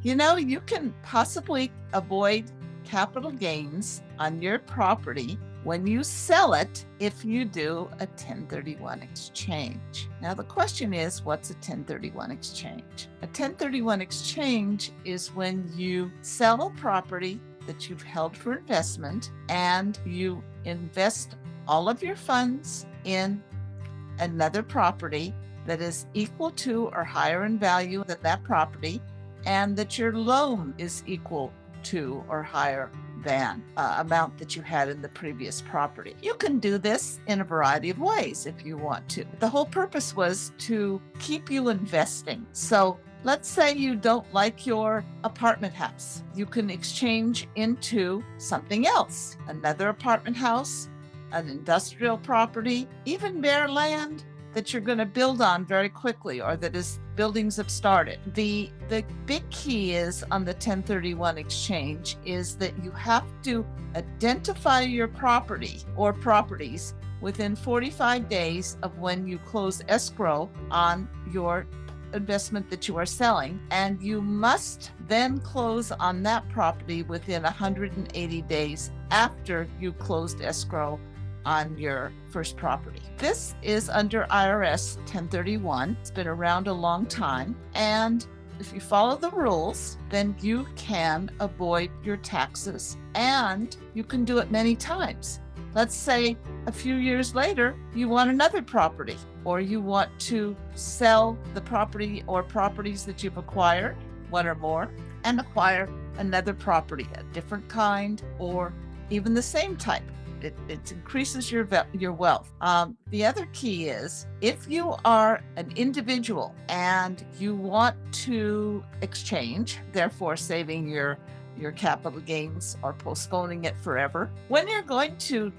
You can possibly avoid capital gains on your property when you sell it if you do a 1031 exchange. Now, the question is, what's a 1031 exchange? A 1031 exchange is when you sell a property that you've held for investment and you invest all of your funds in another property that is equal to or higher in value than that property, and that your loan is equal to or higher than amount that you had in the previous property. You can do this in a variety of ways if you want to. The whole purpose was to keep you investing. So let's say you don't like your apartment house. You can exchange into something else, another apartment house, an industrial property, even bare land that you're going to build on very quickly, or that is buildings have started. The big key is on the 1031 exchange is that you have to identify your property or properties within 45 days of when you close escrow on your investment that you are selling, and you must then close on that property within 180 days after you closed escrow on your first property. This is under IRS 1031. It's been around a long time, and if you follow the rules, then you can avoid your taxes, and you can do it many times. Let's say a few years later, you want another property, or you want to sell the property or properties that you've acquired, one or more, and acquire another property, a different kind, or even the same type. It increases your wealth. The other key is, if you are an individual and you want to exchange, therefore saving your capital gains or postponing it forever, when you're going to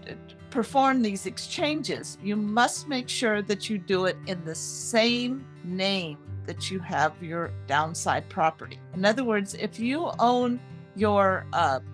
perform these exchanges, you must make sure that you do it in the same name that you have your downside property. In other words, if you own your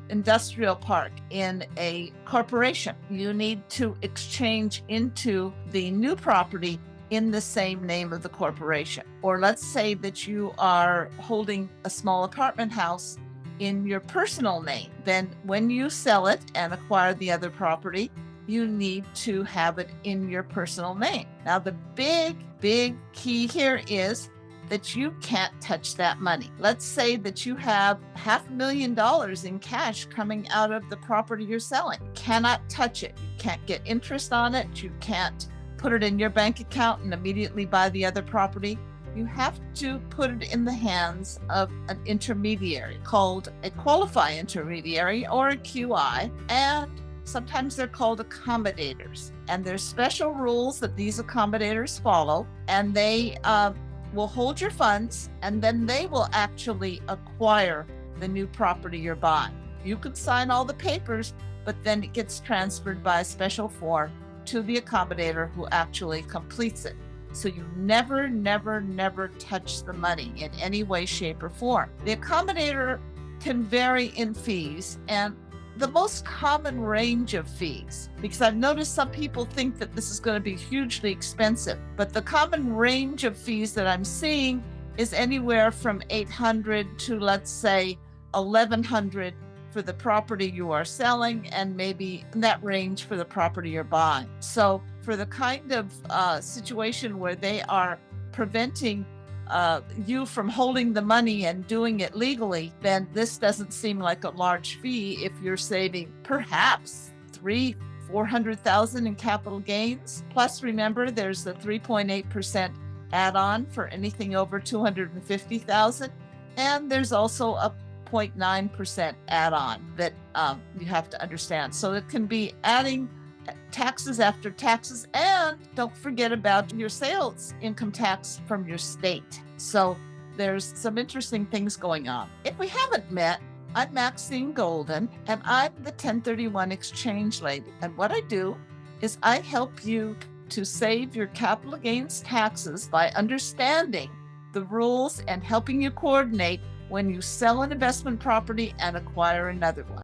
industrial park in a corporation, you need to exchange into the new property in the same name of the corporation. Or let's say that you are holding a small apartment house in your personal name. Then when you sell it and acquire the other property, you need to have it in your personal name. Now, the big key here is that you can't touch that money. Let's say that you have $500,000 in cash coming out of the property you're selling. You cannot touch it. You can't get interest on it. You can't put it in your bank account and immediately buy the other property. You have to put it in the hands of an intermediary called a qualified intermediary, or a QI, and sometimes they're called accommodators. And there's special rules that these accommodators follow, and they will hold your funds, and then they will actually acquire the new property you're buying. You can sign all the papers, but then it gets transferred by a special form to the accommodator who actually completes it. So you never touch the money in any way, shape, or form. The accommodator can vary in fees, and the most common range of fees, because I've noticed some people think that this is going to be hugely expensive, but the common range of fees that I'm seeing is anywhere from $800 to, let's say, $1,100 for the property you are selling, and maybe in that range for the property you're buying. So for the kind of situation where they are preventing you from holding the money and doing it legally, then this doesn't seem like a large fee if you're saving perhaps $400,000 in capital gains. Plus, remember, there's the 3.8% add-on for anything over $250,000, and there's also a 0.9% add-on that you have to understand. So it can be adding taxes after taxes, and don't forget about your sales income tax from your state. So there's some interesting things going on. If we haven't met, I'm Maxine Golden, and I'm the 1031 exchange lady. And what I do is I help you to save your capital gains taxes by understanding the rules and helping you coordinate when you sell an investment property and acquire another one.